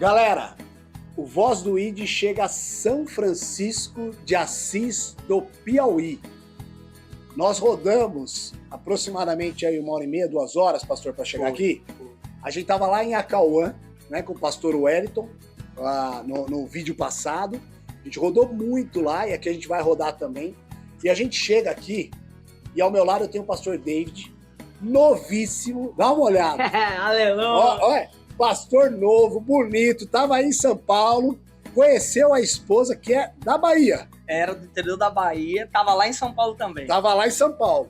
Galera, o Voz do ID chega a São Francisco de Assis do Piauí. Nós rodamos aproximadamente aí 1h30, 2 horas, pastor, para chegar aqui. A gente estava lá em Acauã, né, com o pastor Wellington, lá no vídeo passado. A gente rodou muito lá e aqui a gente vai rodar também. E a gente chega aqui e ao meu lado eu tenho o pastor David, novíssimo. Dá uma olhada. Aleluia. Olha, pastor novo, bonito, tava aí em São Paulo, conheceu a esposa que é da Bahia. Era do interior da Bahia, tava lá em São Paulo também. Tava lá em São Paulo.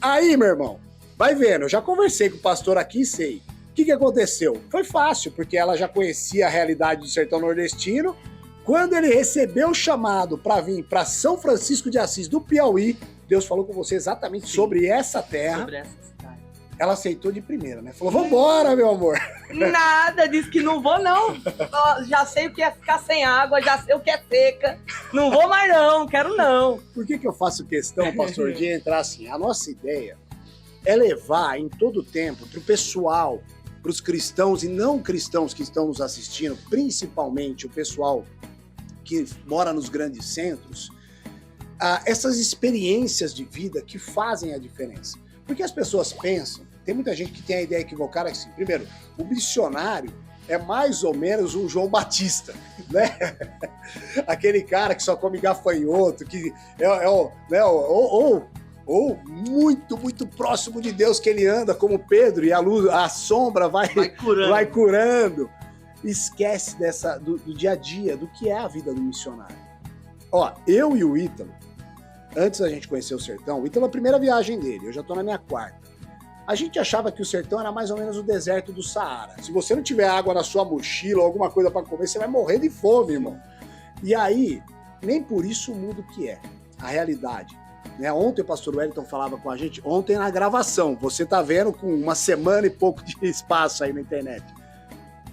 Aí, meu irmão, vai vendo, eu já conversei com o pastor aqui e sei. O que aconteceu? Foi fácil, porque ela já conhecia a realidade do sertão nordestino. Quando ele recebeu o chamado para vir para São Francisco de Assis do Piauí, Deus falou com você exatamente sobre essa terra. Sobre essa cidade. Ela aceitou de primeira, né? Falou, vambora, meu amor. Nada, disse que não vou não. Já sei o que é ficar sem água, já sei o que é seca. Não vou mais não, quero não. Por que eu faço questão, pastor, de entrar assim? A nossa ideia é levar em todo o tempo para o pessoal, para os cristãos e não cristãos que estão nos assistindo, principalmente o pessoal que mora nos grandes centros, essas experiências de vida que fazem a diferença. Porque as pessoas pensam, tem muita gente que tem a ideia equivocada que, assim, primeiro, o missionário é mais ou menos um João Batista, né? Aquele cara que só come gafanhoto, que ou muito, muito próximo de Deus, que ele anda como Pedro e a luz, a sombra vai curando. Esquece do dia a dia, do que é a vida do missionário. Ó, eu e o Ítalo, antes da gente conhecer o sertão, o Ítalo é a primeira viagem dele, eu já tô na minha 4ª. A gente achava que o sertão era mais ou menos o deserto do Saara. Se você não tiver água na sua mochila ou alguma coisa para comer, você vai morrer de fome, irmão. E aí, nem por isso muda o que é a realidade. Né? Ontem o pastor Wellington falava com a gente, ontem na gravação, você tá vendo com 1 semana e pouco de espaço aí na internet.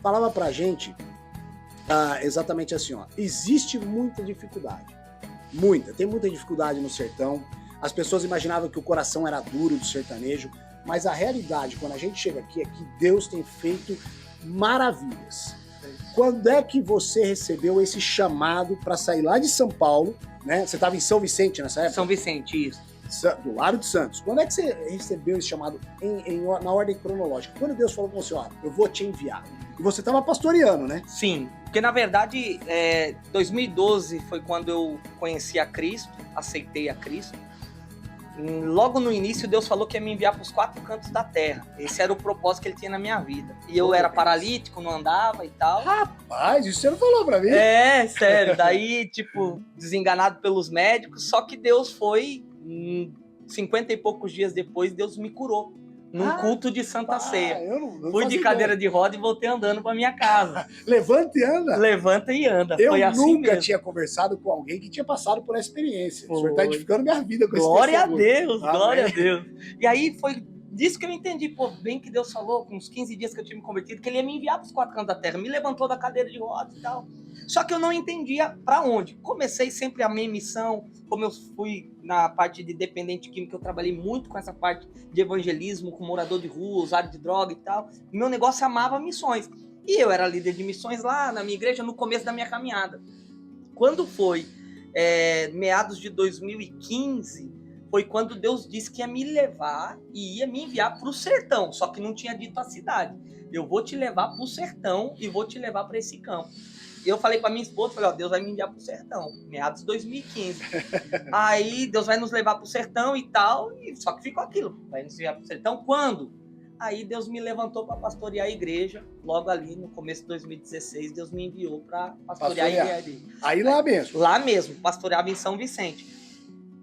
Falava pra gente exatamente assim, ó, existe muita dificuldade. Tem muita dificuldade no sertão. As pessoas imaginavam que o coração era duro do sertanejo, mas a realidade, quando a gente chega aqui, é que Deus tem feito maravilhas. Quando é que você recebeu esse chamado para sair lá de São Paulo, né? Você estava em São Vicente nessa época? São Vicente, isso. Do lado de Santos. Quando é que você recebeu esse chamado na ordem cronológica? Quando Deus falou com você, ó, eu vou te enviar. E você estava pastoreando, né? Sim, porque na verdade, 2012 foi quando eu conheci a Cristo, aceitei a Cristo. Logo no início, Deus falou que ia me enviar para os 4 cantos da terra. Esse era o propósito que ele tinha na minha vida. E eu era paralítico, não andava e tal. Rapaz, isso você não falou para mim? É, sério. Daí, desenganado pelos médicos. Só que Deus foi, 50 e poucos dias depois, Deus me curou. Num culto de Santa Ceia. Fui de cadeira de roda e voltei andando para minha casa. Levanta e anda? Levanta e anda. Eu foi assim nunca mesmo. tinha conversado com alguém que tinha passado por essa experiência. O senhor está edificando minha vida com glória esse testemunho. Glória a Deus, Amém. Glória a Deus. E aí foi disso que eu entendi, bem que Deus falou, com uns 15 dias que eu tinha me convertido, que ele ia me enviar para os 4 cantos da terra. Me levantou da cadeira de roda e tal. Só que eu não entendia para onde. Comecei sempre a minha missão, como eu fui na parte de dependente químico, eu trabalhei muito com essa parte de evangelismo, com morador de rua, usuário de droga e tal. Meu negócio amava missões. E eu era líder de missões lá na minha igreja no começo da minha caminhada. Quando foi meados de 2015, foi quando Deus disse que ia me levar e ia me enviar para o sertão, só que não tinha dito a cidade. Eu vou te levar para o sertão e vou te levar para esse campo. Eu falei para minha esposa, falei, ó, Deus vai me enviar para o sertão, meados de 2015. Aí Deus vai nos levar para o sertão e tal, e só que ficou aquilo, vai nos enviar para o sertão quando? Aí Deus me levantou para pastorear a igreja, logo ali no começo de 2016, Deus me enviou para pastorear a igreja. Aí lá mesmo? Lá mesmo, pastoreava em São Vicente,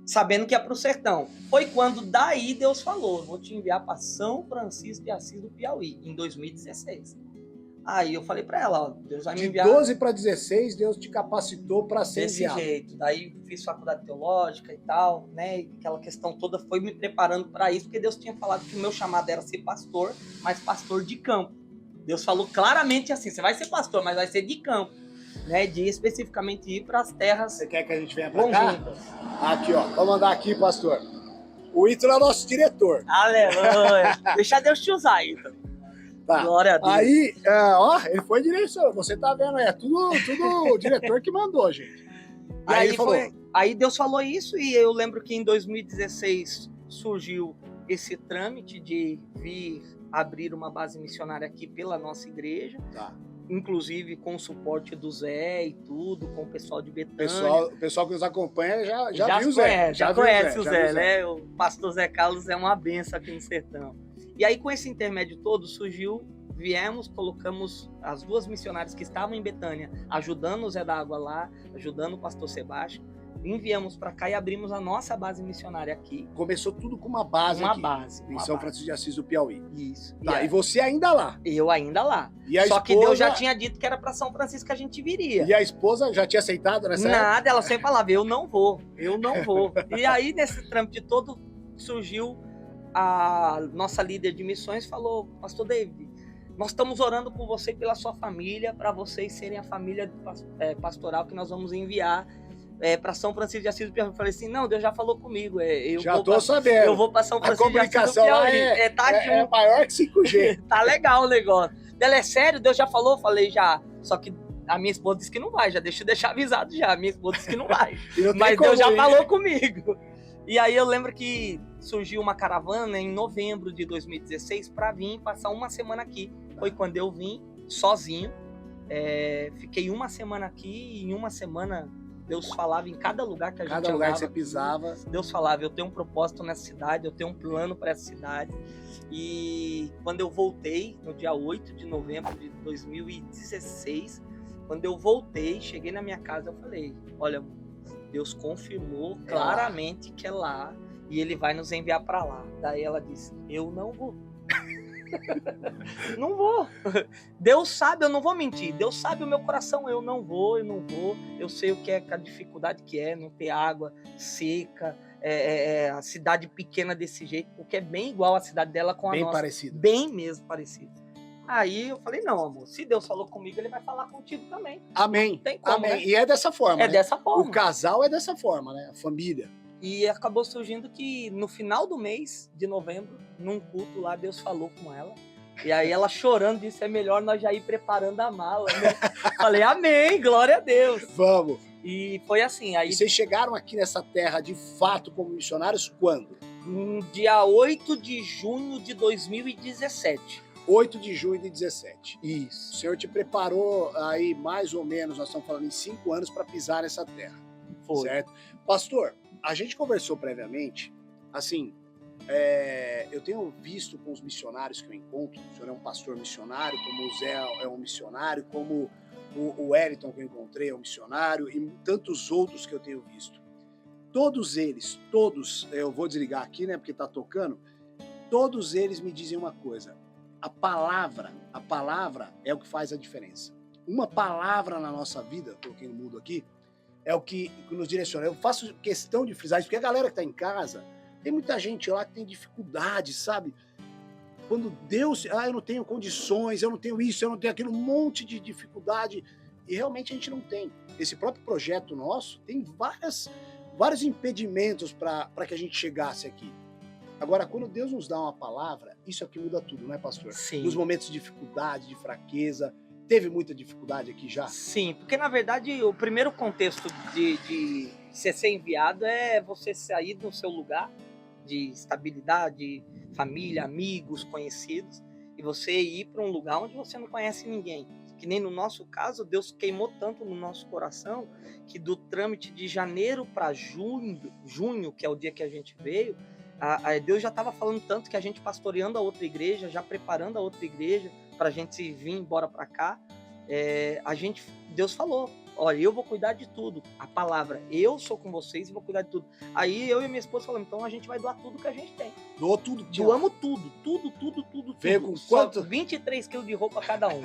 sabendo que ia para o sertão. Foi quando daí Deus falou, vou te enviar para São Francisco de Assis do Piauí, em 2016. Aí eu falei para ela, ó, Deus vai me enviar... De 12 para 16, Deus te capacitou para ser enviado. Desse jeito. Daí fiz faculdade teológica e tal, né? E aquela questão toda foi me preparando para isso, porque Deus tinha falado que o meu chamado era ser pastor, mas pastor de campo. Deus falou claramente assim, você vai ser pastor, mas vai ser de campo, né? De especificamente ir para as terras... Você quer que a gente venha para cá? Aqui, ó. Vamos andar aqui, pastor. O Ítalo é o nosso diretor. Aleluia. Deixa Deus te usar, Ítalo. Tá. Glória a Deus. Aí, ó, ele foi direção. Você tá vendo, tudo o diretor que mandou, gente. E aí, aí Deus falou isso, e eu lembro que em 2016 surgiu esse trâmite de vir abrir uma base missionária aqui pela nossa igreja. Tá. Inclusive com o suporte do Zé e tudo, com o pessoal de Betânia. O pessoal que nos acompanha já viu o Zé. Já conhece o Zé, né? O pastor Zé Carlos é uma benção aqui no sertão. E aí, com esse intermédio todo, viemos, colocamos as 2 missionárias que estavam em Betânia, ajudando o Zé da Água lá, ajudando o pastor Sebastião. Enviamos para cá e abrimos a nossa base missionária aqui. Começou tudo com uma base aqui. Em São Francisco de Assis do Piauí. Isso. Tá, e você ainda lá? Eu ainda lá. Só que Deus já tinha dito que era para São Francisco que a gente viria. E a esposa já tinha aceitado nessa época? Nada, ela sempre falava, eu não vou. E aí, nesse trâmite todo, surgiu a nossa líder de missões, falou, pastor David, nós estamos orando por você e pela sua família, para vocês serem a família pastoral que nós vamos enviar para São Francisco de Assis do Piauí. Eu falei assim, não, Deus já falou comigo. Sabendo. Eu vou para São Francisco de Assis do Piauí. A comunicação é maior que 5G. Tá legal o negócio. Ela é sério? Deus já falou? Eu falei, já. Só que a minha esposa disse que não vai. Deixa eu deixar avisado já. A minha esposa disse que não vai. Mas Deus já falou comigo. E aí eu lembro que surgiu uma caravana em novembro de 2016 para vir passar uma semana aqui. Foi quando eu vim sozinho. Fiquei uma semana aqui e em uma semana Deus falava em cada lugar que a gente andava. Cada lugar que você pisava. Deus falava, eu tenho um propósito nessa cidade, eu tenho um plano para essa cidade. E quando eu voltei, no dia 8 de novembro de 2016, quando eu voltei, cheguei na minha casa, eu falei, olha, Deus confirmou claramente que é lá e Ele vai nos enviar para lá. Daí ela disse, eu não vou. Não vou. Deus sabe, eu não vou mentir. Deus sabe o meu coração, eu não vou. Eu sei o que é a dificuldade que é não ter água seca, a cidade pequena desse jeito, porque é bem igual a cidade dela com a nossa. Bem parecido. Bem mesmo parecido. Aí eu falei, não, amor, se Deus falou comigo, Ele vai falar contigo também. Amém. Não tem como, amém. Né? E é dessa forma. Dessa forma. O casal é dessa forma, né? A família. E acabou surgindo que no final do mês de novembro, num culto lá, Deus falou com ela. E aí ela chorando disse, é melhor nós já ir preparando a mala, né? Falei, amém, glória a Deus. Vamos. E foi assim. Aí, e vocês chegaram aqui nessa terra de fato como missionários quando? Dia 8 de junho de 2017. 8 de junho de 17. Isso. O Senhor te preparou aí mais ou menos, nós estamos falando em 5 anos para pisar nessa terra. Foi. Certo? Pastor, a gente conversou previamente, assim, eu tenho visto com os missionários que eu encontro, o senhor é um pastor missionário, como o Zé é um missionário, como o Wellington que eu encontrei é um missionário, e tantos outros que eu tenho visto. Todos eles, eu vou desligar aqui, né, porque tá tocando, todos eles me dizem uma coisa, a palavra é o que faz a diferença. Uma palavra na nossa vida, coloquei no mudo aqui, é o que nos direciona. Eu faço questão de frisar isso, porque a galera que está em casa, tem muita gente lá que tem dificuldade, sabe? Quando Deus, eu não tenho condições, eu não tenho isso, eu não tenho aquilo, um monte de dificuldade, e realmente a gente não tem. Esse próprio projeto nosso tem vários impedimentos para que a gente chegasse aqui. Agora, quando Deus nos dá uma palavra, isso aqui muda tudo, não é, pastor? Sim. Nos momentos de dificuldade, de fraqueza, teve muita dificuldade aqui já? Sim, porque na verdade o primeiro contexto de ser enviado é você sair do seu lugar de estabilidade, família, amigos, conhecidos, e você ir para um lugar onde você não conhece ninguém. Que nem no nosso caso, Deus queimou tanto no nosso coração que do trâmite de janeiro para junho, que é o dia que a gente veio, Deus já estava falando tanto que a gente pastoreando a outra igreja, já preparando a outra igreja, para a gente vir embora para cá, Deus falou, olha, eu vou cuidar de tudo, a palavra, eu sou com vocês e vou cuidar de tudo. Aí eu e minha esposa falamos, então a gente vai doar tudo que a gente tem. Doou tudo? Doamos tudo. Veio com quanto? 23 quilos de roupa cada um.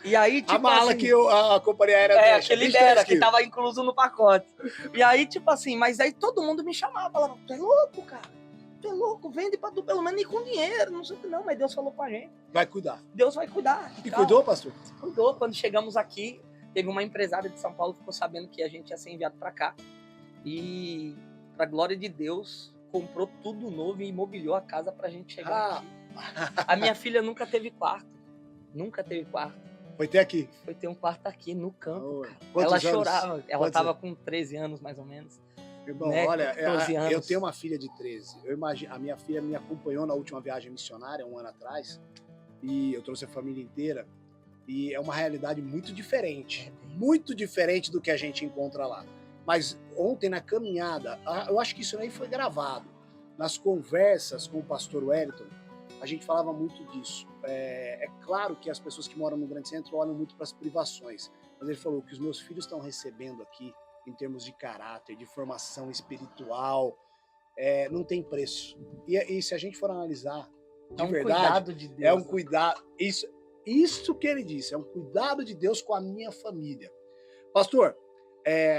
E aí, tipo a mala assim, que a companhia aérea deixa. Que libera, que tava incluso no pacote. E aí, tipo assim, mas aí todo mundo me chamava, falava, tu é louco, cara? Tu é louco, vende pra tu pelo menos ir com dinheiro, não sei o que não, mas Deus falou com a gente. Vai cuidar. Deus vai cuidar. E cuidou, pastor? Cuidou. Quando chegamos aqui, teve uma empresária de São Paulo que ficou sabendo que a gente ia ser enviado pra cá. E, pra glória de Deus, comprou tudo novo e imobiliou a casa pra gente chegar aqui. A minha filha nunca teve quarto. Nunca teve quarto. Foi ter aqui? Foi ter um quarto aqui no campo, cara. Quantos ela anos? chorava. Ela tava com 13 anos, mais ou menos. Irmão, né? olha, 14 anos. eu tenho uma filha de 13. Eu imagino, a minha filha me acompanhou na última viagem missionária, 1 ano atrás, e eu trouxe a família inteira, e é uma realidade muito diferente do que a gente encontra lá. Mas ontem, na caminhada, eu acho que isso aí foi gravado. Nas conversas com o pastor Wellington, a gente falava muito disso. É claro que as pessoas que moram no grande centro olham muito para as privações, mas ele falou que os meus filhos estão recebendo aqui, em termos de caráter, de formação espiritual, não tem preço. E se a gente for analisar, de verdade, cuidado de Deus, é um cuidado. Isso que ele disse, é um cuidado de Deus com a minha família. Pastor,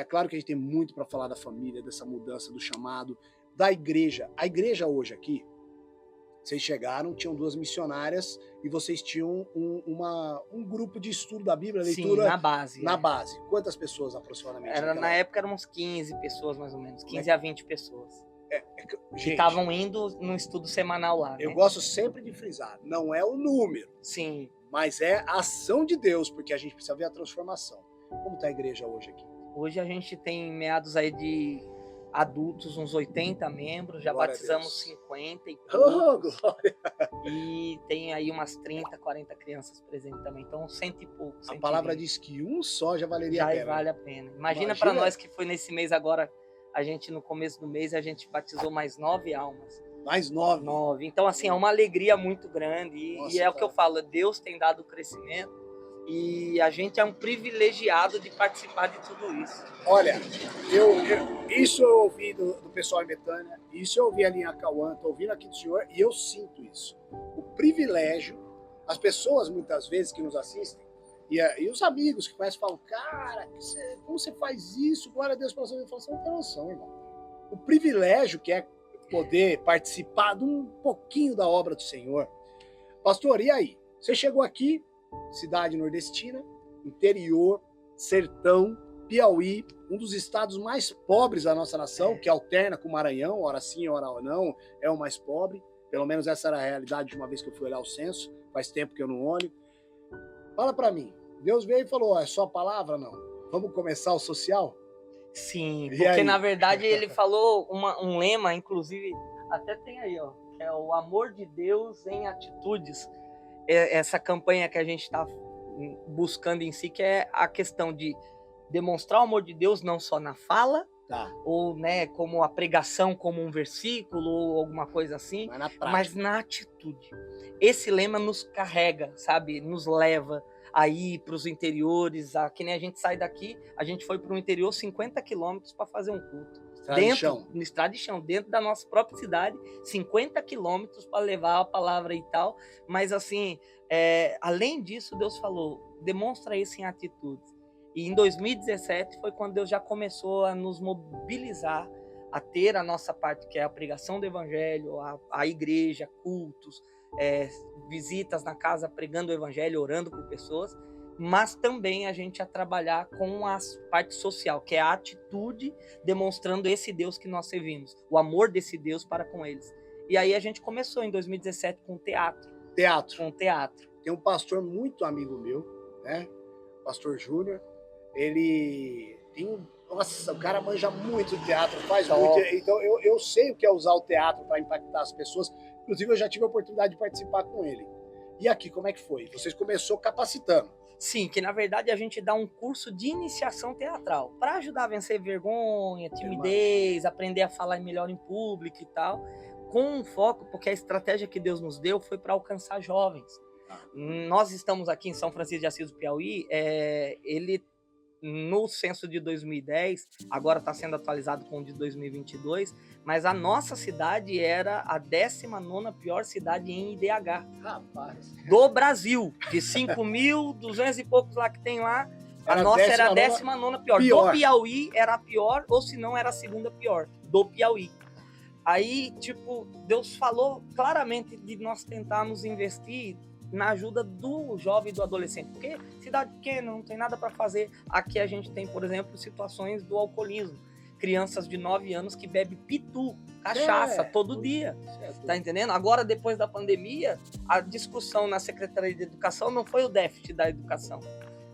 claro que a gente tem muito para falar da família, dessa mudança do chamado, da igreja. A igreja hoje aqui, vocês chegaram, tinham 2 missionárias e vocês tinham um grupo de estudo da Bíblia, leitura. Sim, na base. Na base. Quantas pessoas aproximadamente? Na época eram uns 15 pessoas, mais ou menos. 15 a 20 pessoas. Gente, que estavam indo no estudo semanal lá. Eu gosto sempre de frisar, não é o número. Sim. Mas é a ação de Deus, porque a gente precisa ver a transformação. Como está a igreja hoje aqui? Hoje a gente tem meados aí de adultos, uns 80 membros, já Glória batizamos 50 e poucos. Glória! E tem aí umas 30, 40 crianças presentes também, então 100 e poucos. A palavra diz que um só já valeria a pena. Já vale a pena. Imagina para nós que foi nesse mês agora, a gente no começo do mês, a gente batizou mais 9 almas. Mais 9? 9. Então assim, é uma alegria muito grande e é o que eu falo, Deus tem dado crescimento. E a gente é um privilegiado de participar de tudo isso. Olha, isso eu ouvi do pessoal em Betânia, isso eu ouvi ali em Acauã, estou ouvindo aqui do senhor e eu sinto isso. O privilégio, as pessoas muitas vezes que nos assistem, e os amigos que conhecem falam, cara, como você faz isso? Glória a Deus pela sua vida. Eu falo, você não tem noção, irmão. O privilégio que é poder participar de um pouquinho da obra do Senhor. Pastor, e aí? Você chegou aqui, cidade nordestina, interior, sertão, Piauí, um dos estados mais pobres da nossa nação, que alterna com o Maranhão, hora sim, hora não, é o mais pobre. Pelo menos essa era a realidade de uma vez que eu fui olhar o censo, faz tempo que eu não olho. Fala pra mim, Deus veio e falou, é só a palavra? Não. Vamos começar o social? Sim, porque na verdade ele falou um lema, inclusive, até tem aí, ó, que é o amor de Deus em atitudes. Essa campanha que a gente está buscando em si, que é a questão de demonstrar o amor de Deus não só na fala, ou né, como a pregação, como um versículo ou alguma coisa assim, mas na atitude. Esse lema nos carrega, sabe? Nos leva a ir para os interiores, que nem a gente sai daqui, a gente foi para o interior 50 quilômetros para fazer um culto. No estrada de chão, dentro da nossa própria cidade, 50 quilômetros para levar a palavra e tal. Mas assim, além disso, Deus falou, demonstra isso em atitudes. E em 2017 foi quando Deus já começou a nos mobilizar a ter a nossa parte, que é a pregação do evangelho, a igreja, cultos, visitas na casa pregando o evangelho, orando por pessoas, mas também a gente a trabalhar com a parte social, que é a atitude, demonstrando esse Deus que nós servimos, o amor desse Deus para com eles. E aí a gente começou em 2017 com teatro. Com teatro. Tem um pastor muito amigo meu, né? Pastor Júnior. Ele tem nossa, o cara manja muito de teatro, faz muito. Então eu sei o que é usar o teatro para impactar as pessoas. Inclusive eu já tive a oportunidade de participar com ele. E aqui, como é que foi? Vocês começou capacitando. Sim, que na verdade a gente dá um curso de iniciação teatral para ajudar a vencer vergonha, timidez, aprender a falar melhor em público e tal, com um foco, porque a estratégia que Deus nos deu foi para alcançar jovens. Nós estamos aqui em São Francisco de Assis do Piauí, ele no censo de 2010, agora está sendo atualizado com o de 2022, mas a nossa cidade era a 19ª pior cidade em IDH. Rapaz. Do Brasil. De 5.200 e poucos lá que tem lá, a nossa era a 19ª pior. Do Piauí era a pior, ou se não era a 2ª pior. Do Piauí. Aí, tipo, Deus falou claramente de nós tentarmos investir na ajuda do jovem e do adolescente, porque cidade pequena, não tem nada para fazer. Aqui a gente tem, por exemplo, situações do alcoolismo. crianças de 9 anos que bebem pitu, cachaça, todo dia. Certo. Tá entendendo? Agora, depois da pandemia, a discussão na Secretaria de Educação não foi o déficit da educação.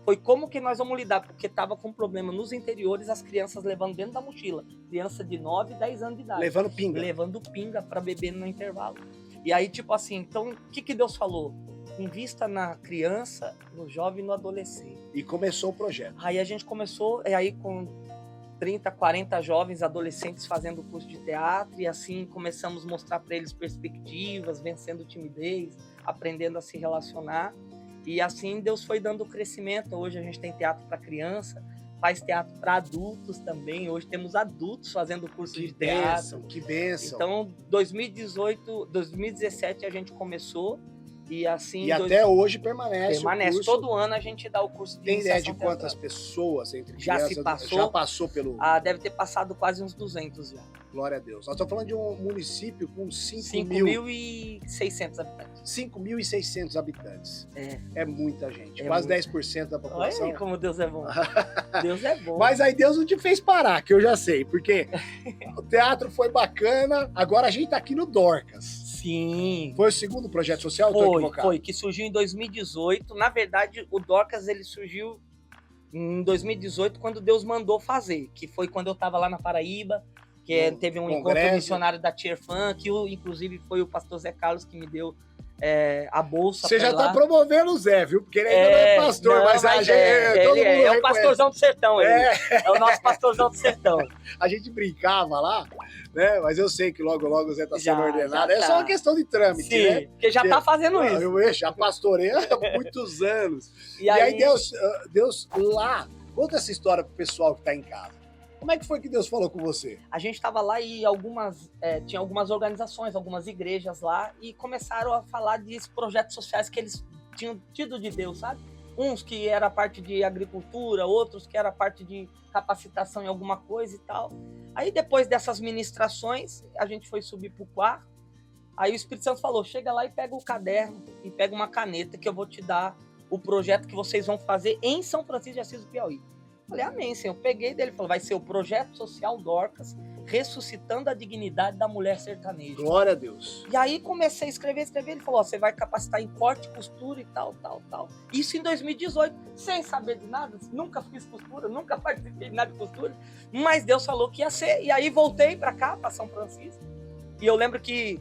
Foi como que nós vamos lidar, porque estava com problema nos interiores, as crianças levando dentro da mochila. Criança de 9, 10 anos de idade. Levando pinga. Levando pinga para beber no intervalo. E aí, tipo assim, então, o que Deus falou? Invista na criança, no jovem e no adolescente. E começou o projeto. Aí a gente começou, aí com 30, 40 jovens adolescentes fazendo curso de teatro, e assim começamos a mostrar para eles perspectivas, vencendo timidez, aprendendo a se relacionar. E assim Deus foi dando crescimento. Hoje a gente tem teatro para criança, faz teatro para adultos também. Hoje temos adultos fazendo curso de teatro. Que bênção. Então, 2017 a gente começou. E assim. Até hoje permanece. Permanece. O curso. Todo ano a gente dá o curso de Tem ideia de iniciação quantas teatral. pessoas entre Já crianças se passou? já passou pelo. Deve ter passado quase uns 200 já. Glória a Deus. Nós estamos falando de um município com 5.600 habitantes. 5.600 habitantes. É muita gente. É Quase muito. 10% da população. Olha aí como Deus é bom. Deus é bom. Mas aí Deus não te fez parar, que eu já sei. Porque o teatro foi bacana. Agora a gente tá aqui no Dorcas. Sim. Foi o segundo projeto social? Foi, que surgiu em 2018. Na verdade, o Dorcas ele surgiu em 2018, quando Deus mandou fazer. Que foi quando eu estava lá na Paraíba, que teve um encontro missionário da Tier Fan, que inclusive foi o pastor Zé Carlos que me deu a bolsa. Você já tá promovendo o Zé, viu? Porque ele ainda não é pastor, mas a gente. É o pastorzão do sertão, ele. É o nosso pastorzão do sertão. A gente brincava lá, né? Mas eu sei que logo o Zé tá sendo ordenado. É só uma questão de trâmite, sim, né? Porque já tá fazendo isso. Eu já pastorei há muitos anos. E aí Deus lá, conta essa história pro pessoal que tá em casa. Como é que foi que Deus falou com você? A gente estava lá e tinha algumas organizações, algumas igrejas lá, e começaram a falar de projetos sociais que eles tinham tido de Deus, sabe? Uns que era parte de agricultura, outros que era parte de capacitação em alguma coisa e tal. Aí depois dessas ministrações, a gente foi subir pro quarto, aí o Espírito Santo falou, chega lá e pega o caderno e pega uma caneta que eu vou te dar o projeto que vocês vão fazer em São Francisco de Assis do Piauí. Falei, amém, Senhor. Eu peguei dele e falou, vai ser o Projeto Social Dorcas, ressuscitando a dignidade da mulher sertaneja. Glória a Deus. E aí comecei a escrever. Ele falou, você vai capacitar em corte, costura e tal. Isso em 2018, sem saber de nada. Nunca fiz costura, nunca participei de nada de costura. Mas Deus falou que ia ser. E aí voltei para cá, para São Francisco. E eu lembro que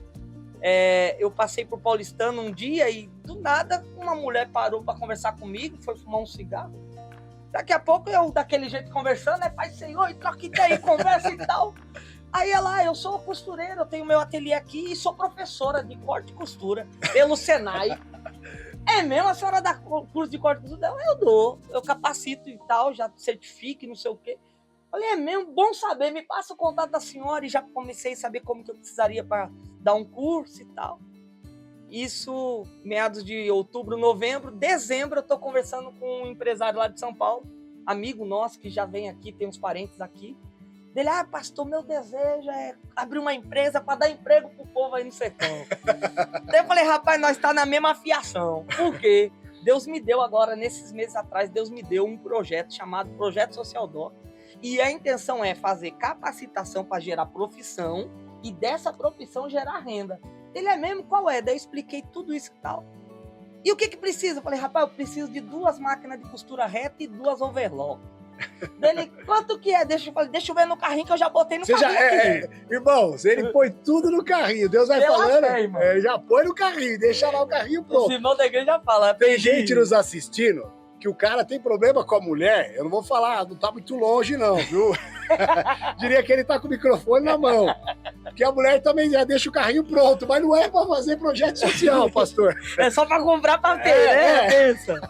eu passei por Paulistano um dia e do nada uma mulher parou para conversar comigo, foi fumar um cigarro. Daqui a pouco eu, daquele jeito, conversando, Pai Senhor, e troca ideia, conversa e tal. Aí ela, eu sou costureira, eu tenho meu ateliê aqui e sou professora de corte e costura pelo Senai. É mesmo? A senhora dá curso de corte e costura? Eu dou, eu capacito e tal, já certifico e não sei o quê. Falei, é mesmo? Bom saber, me passa o contato da senhora, e já comecei a saber como que eu precisaria para dar um curso e tal. Isso, meados de outubro, novembro, dezembro, eu estou conversando com um empresário lá de São Paulo, amigo nosso que já vem aqui, tem uns parentes aqui. Ele, pastor, meu desejo é abrir uma empresa para dar emprego pro povo aí no sertão. Daí eu falei, rapaz, nós tá na mesma fiação. Por quê? Deus me deu agora, nesses meses atrás, Deus me deu um projeto chamado Projeto Social Doc. E a intenção é fazer capacitação para gerar profissão e dessa profissão gerar renda. Ele é mesmo? Qual é? Daí eu expliquei tudo isso e tal. E o que precisa? Eu falei, rapaz, eu preciso de 2 máquinas de costura reta e 2 overlock. Daí ele, quanto que é? Deixa eu ver no carrinho que eu já botei no carrinho. Irmãos, ele põe tudo no carrinho. Deus vai falando, já põe no carrinho, deixa lá o carrinho pronto. Os irmãos da igreja falam. Tem gente nos assistindo que o cara tem problema com a mulher. Eu não vou falar, não tá muito longe não, viu? Diria que ele tá com o microfone na mão. Porque a mulher também já deixa o carrinho pronto, mas não é pra fazer projeto social, pastor. É só pra comprar pra ter, né? Pensa.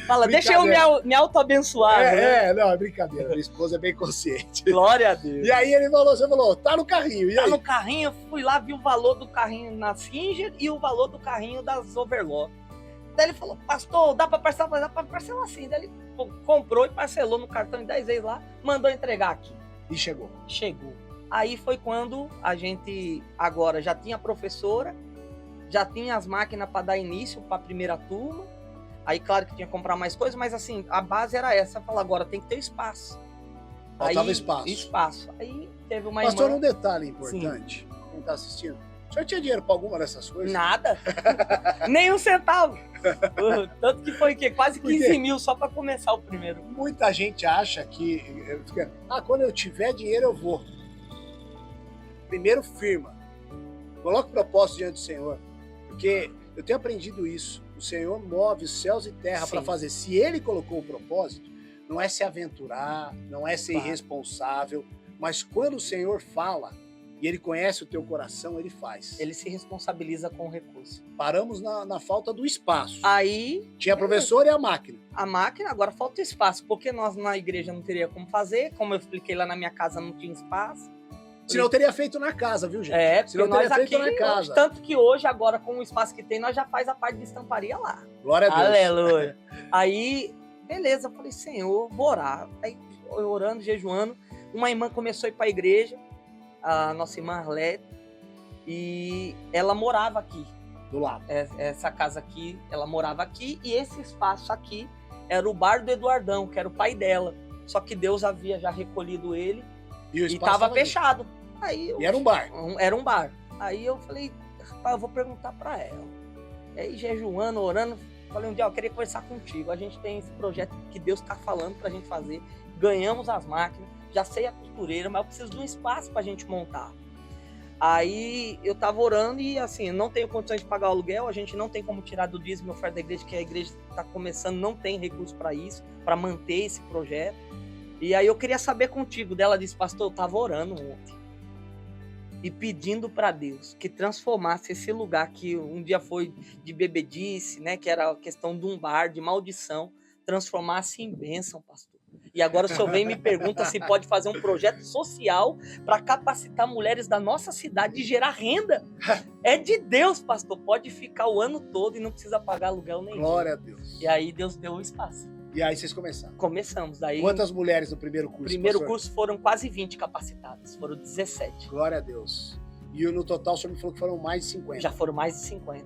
Fala, deixa eu me auto-abençoar. Não, é brincadeira. Minha esposa é bem consciente. Glória a Deus. E aí você falou, tá no carrinho. E aí? Tá no carrinho, eu fui lá, vi o valor do carrinho na Singer e o valor do carrinho das Overlock. Daí ele falou, pastor, dá pra parcelar? Dá pra parcelar sim. Daí ele comprou e parcelou no cartão em 10 vezes lá, mandou entregar aqui. E chegou. Chegou. Aí foi quando a gente agora já tinha professora, já tinha as máquinas para dar início para a primeira turma. Aí, claro que tinha que comprar mais coisas, mas assim, a base era essa. Falar, agora tem que ter espaço. Faltava espaço. Espaço. Aí teve uma Pastor, irmã... um detalhe importante. Sim. Quem está assistindo. O senhor tinha dinheiro para alguma dessas coisas? Nada. Nem um centavo. Tanto que foi quase 15 mil só para começar o primeiro. Muita gente acha que... quando eu tiver dinheiro eu vou. Primeiro firma. Coloque o propósito diante do Senhor. Porque eu tenho aprendido isso. O Senhor move os céus e terra para fazer. Se Ele colocou o propósito, não é se aventurar, não é ser irresponsável, mas quando o Senhor fala e Ele conhece o teu coração, Ele faz. Ele se responsabiliza com o recurso. Paramos na falta do espaço. Aí... Tinha a professora e a máquina. A máquina, agora falta o espaço, porque nós na igreja não teria como fazer, como eu expliquei lá na minha casa, não tinha espaço. Senão eu teria feito na casa, viu, gente? Porque nós aqui, na casa. Tanto que hoje, agora, com o espaço que tem, nós já faz a parte de estamparia lá. Glória a Deus. Aleluia. Aí, beleza, eu falei, Senhor, vou orar. Aí, orando, jejuando, uma irmã começou a ir para a igreja, a nossa irmã Arlete, e ela morava aqui. Do lado. Essa casa aqui, ela morava aqui, e esse espaço aqui era o bar do Eduardão, que era o pai dela. Só que Deus havia já recolhido ele e estava fechado. Aí e era um bar. Era um bar. Aí eu falei, rapaz, eu vou perguntar para ela. E aí, jejuando, orando, falei, um dia, eu queria conversar contigo. A gente tem esse projeto que Deus está falando pra gente fazer. Ganhamos as máquinas, já sei a costureira, mas eu preciso de um espaço pra gente montar. Aí eu tava orando e assim, não tenho condições de pagar o aluguel, a gente não tem como tirar do dízimo e oferta da igreja, que a igreja está começando, não tem recurso para isso, para manter esse projeto. E aí eu queria saber contigo. Dela disse, pastor, eu tava orando ontem e pedindo para Deus que transformasse esse lugar que um dia foi de bebedice, né, que era a questão de um bar, de maldição, transformasse em bênção, pastor. E agora o senhor vem e me pergunta se pode fazer um projeto social para capacitar mulheres da nossa cidade e gerar renda. É de Deus, pastor. Pode ficar o ano todo e não precisa pagar aluguel nenhum. Glória a Deus. E aí Deus deu o espaço. E aí vocês começaram? Começamos. Daí, quantas mulheres no primeiro curso? No primeiro curso foram quase 20 capacitadas. Foram 17. Glória a Deus. E no total o senhor me falou que foram mais de 50. Já foram mais de 50.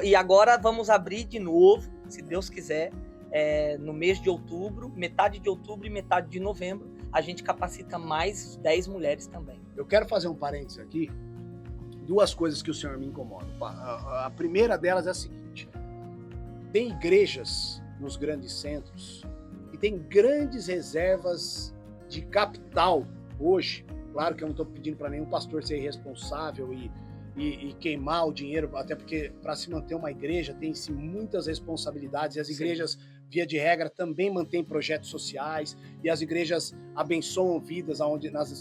E agora vamos abrir de novo, se Deus quiser, no mês de outubro, metade de outubro e metade de novembro, a gente capacita mais 10 mulheres também. Eu quero fazer um parênteses aqui. Duas coisas que o senhor me incomodam. A primeira delas é a seguinte. Tem igrejas nos grandes centros e tem grandes reservas de capital hoje. Claro que eu não estou pedindo para nenhum pastor ser irresponsável e queimar o dinheiro, até porque para se manter uma igreja tem-se muitas responsabilidades e as igrejas, via de regra, também mantêm projetos sociais e as igrejas abençoam vidas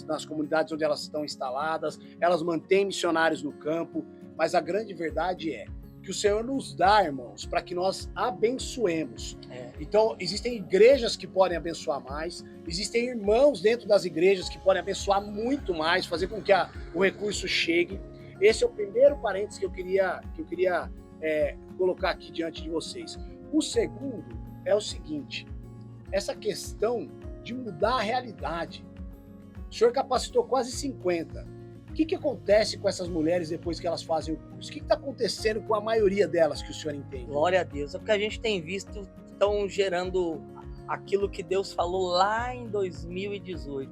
nas comunidades onde elas estão instaladas, elas mantêm missionários no campo, mas a grande verdade é que o Senhor nos dá, irmãos, para que nós abençoemos. Então, existem igrejas que podem abençoar mais, existem irmãos dentro das igrejas que podem abençoar muito mais, fazer com que o recurso chegue. Esse é o primeiro parênteses que eu queria colocar aqui diante de vocês. O segundo é o seguinte, essa questão de mudar a realidade. O senhor capacitou quase 50. O que acontece com essas mulheres depois que elas fazem o curso? O que está acontecendo com a maioria delas que o senhor entende? Glória a Deus. É porque a gente tem visto, estão gerando aquilo que Deus falou lá em 2018,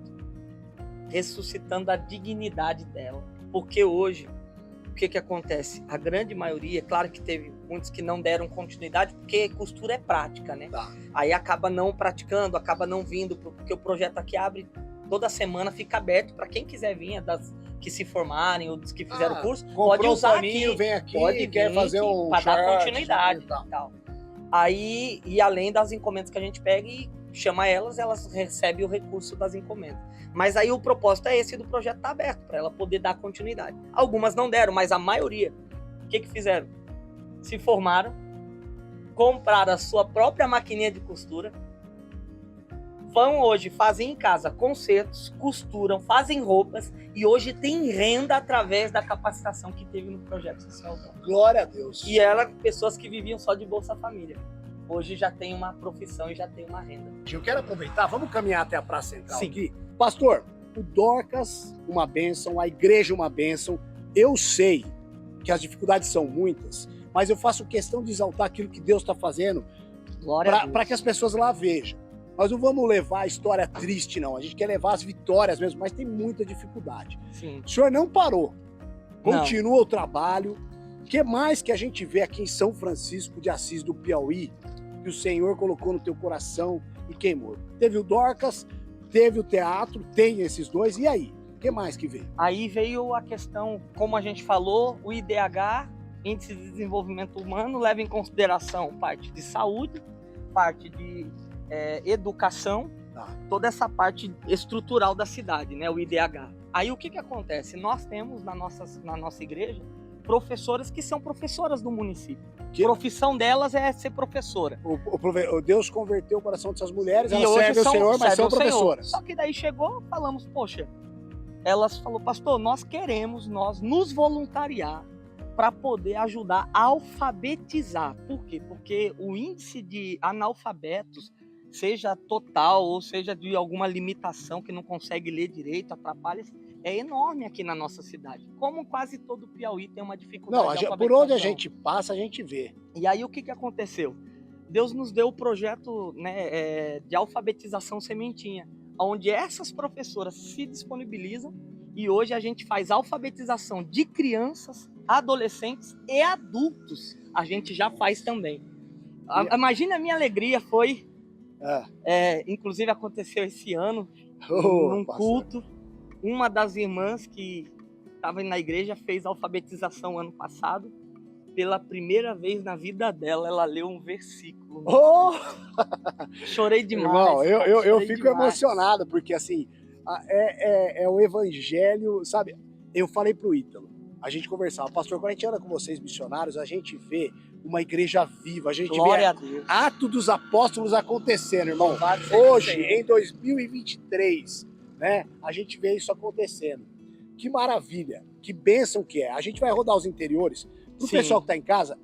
ressuscitando a dignidade dela. Porque hoje, o que acontece? A grande maioria, claro que teve muitos que não deram continuidade, porque costura é prática, né? Tá. Aí acaba não praticando, acaba não vindo, porque o projeto aqui abre toda semana, fica aberto para quem quiser vir, das que se formarem ou dos que fizeram o curso, pode usar aqui, vem aqui, pode quer fazer um para dar continuidade e tal. Aí, e além das encomendas que a gente pega e chama elas recebem o recurso das encomendas. Mas aí o propósito é esse do projeto estar aberto, para ela poder dar continuidade. Algumas não deram, mas a maioria, o que fizeram? Se formaram, compraram a sua própria maquininha de costura, vão hoje, fazem em casa concertos, costuram, fazem roupas e hoje tem renda através da capacitação que teve no projeto social. Glória a Deus. E ela, pessoas que viviam só de Bolsa Família, hoje já tem uma profissão e já tem uma renda. Eu quero aproveitar, vamos caminhar até a Praça Central. Sim. Aqui. Pastor, o Dorcas, uma bênção, a igreja, uma bênção. Eu sei que que são muitas, mas eu faço questão de exaltar aquilo que Deus está fazendo para que as pessoas lá vejam. Nós não vamos levar a história triste, não. A gente quer levar as vitórias mesmo, mas tem muita dificuldade. Sim. O senhor não parou. Continua o trabalho. O que mais que a gente vê aqui em São Francisco de Assis do Piauí, que o Senhor colocou no teu coração e queimou? Teve o Dorcas, teve o teatro, tem esses dois, e aí? O que mais que veio? Aí veio a questão, como a gente falou, o IDH, Índice de Desenvolvimento Humano, leva em consideração parte de saúde, parte de educação, toda essa parte estrutural da cidade, né, o IDH. Aí o que acontece? Nós temos na nossa igreja professoras que são professoras do município. A profissão delas é ser professora. O Deus converteu o coração dessas mulheres, e elas hoje servem o Senhor, mas são professoras. Só que daí chegou, falamos, poxa, elas falou, pastor, nós queremos nos voluntariar para poder ajudar a alfabetizar. Por quê? Porque o índice de analfabetos, seja total ou seja de alguma limitação que não consegue ler direito, atrapalha, é enorme aqui na nossa cidade. Como quase todo o Piauí tem uma dificuldade de por onde a gente passa, a gente vê. E aí o que aconteceu? Deus nos deu o projeto, né, de alfabetização Sementinha, onde essas professoras se disponibilizam e hoje a gente faz alfabetização de crianças, adolescentes e adultos. A gente já faz também. Imagina a minha alegria foi... inclusive aconteceu esse ano, num culto, uma das irmãs que estava na igreja fez alfabetização ano passado. Pela primeira vez na vida dela, ela leu um versículo. Chorei demais. Irmão, eu fico emocionado, porque assim, é o evangelho, sabe? Eu falei pro Ítalo, a gente conversava, pastor, quando a gente anda com vocês missionários, a gente vê uma igreja viva, a gente Glória vê Atos dos Apóstolos acontecendo, irmão. Hoje, em 2023, né, a gente vê isso acontecendo. Que maravilha, que bênção que é. A gente vai rodar os interiores. Pro pessoal que tá em casa,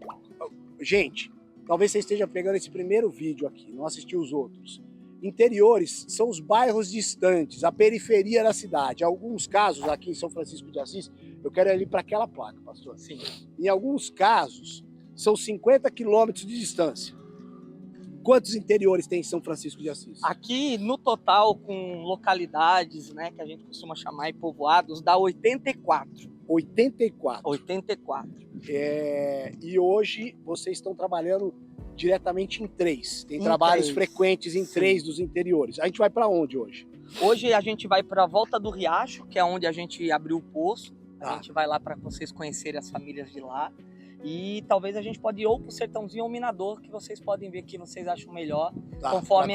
gente, talvez você esteja pegando esse primeiro vídeo aqui, não assistiu os outros. Interiores são os bairros distantes, a periferia da cidade. Em alguns casos, aqui em São Francisco de Assis, eu quero ir ali para aquela placa, pastor. Sim. Em alguns casos, são 50 quilômetros de distância. Quantos interiores tem em São Francisco de Assis? Aqui, no total, com localidades, né, que a gente costuma chamar de povoados, dá 84. 84. 84. E hoje vocês estão trabalhando diretamente em 3. Tem trabalhos frequentes em 3 dos interiores. A gente vai para onde hoje? Hoje a gente vai para a Volta do Riacho, que é onde a gente abriu o poço. A gente vai lá para vocês conhecerem as famílias de lá. E talvez a gente pode ir ou pro Sertãozinho ou Mirador, que vocês podem ver que vocês acham melhor, conforme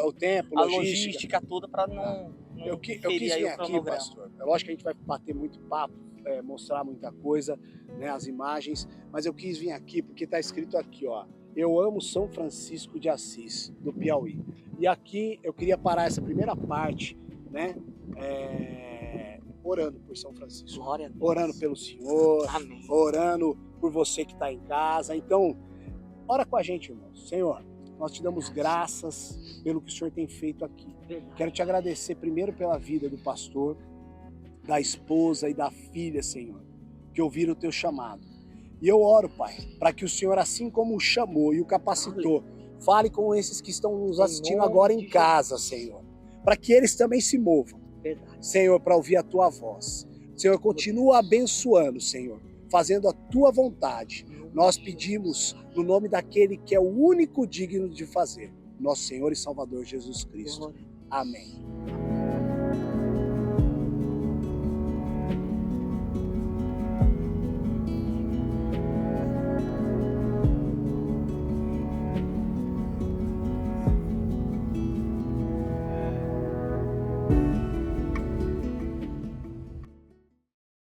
o tempo, a logística toda, para não eu quis vir aqui, pastor. É lógico que a gente vai bater muito papo, mostrar muita coisa, né, as imagens, mas eu quis vir aqui porque tá escrito aqui, ó, eu amo São Francisco de Assis, do Piauí. E aqui eu queria parar essa primeira parte, né, orando por São Francisco. Glória a Deus. Orando pelo Senhor. Amém. Orando por você que está em casa. Então, ora com a gente, irmãos. Senhor, nós te damos graças pelo que o Senhor tem feito aqui. Verdade. Quero te agradecer primeiro pela vida do pastor, da esposa e da filha, Senhor, que ouviram o teu chamado. E eu oro, Pai, para que o Senhor, assim como o chamou e o capacitou, fale com esses que estão nos assistindo agora em casa, Senhor, para que eles também se movam. Verdade. Senhor, para ouvir a tua voz. Senhor, continua abençoando, Senhor, fazendo a tua vontade. Nós pedimos no nome daquele que é o único digno de fazer, nosso Senhor e Salvador Jesus Cristo. Amém.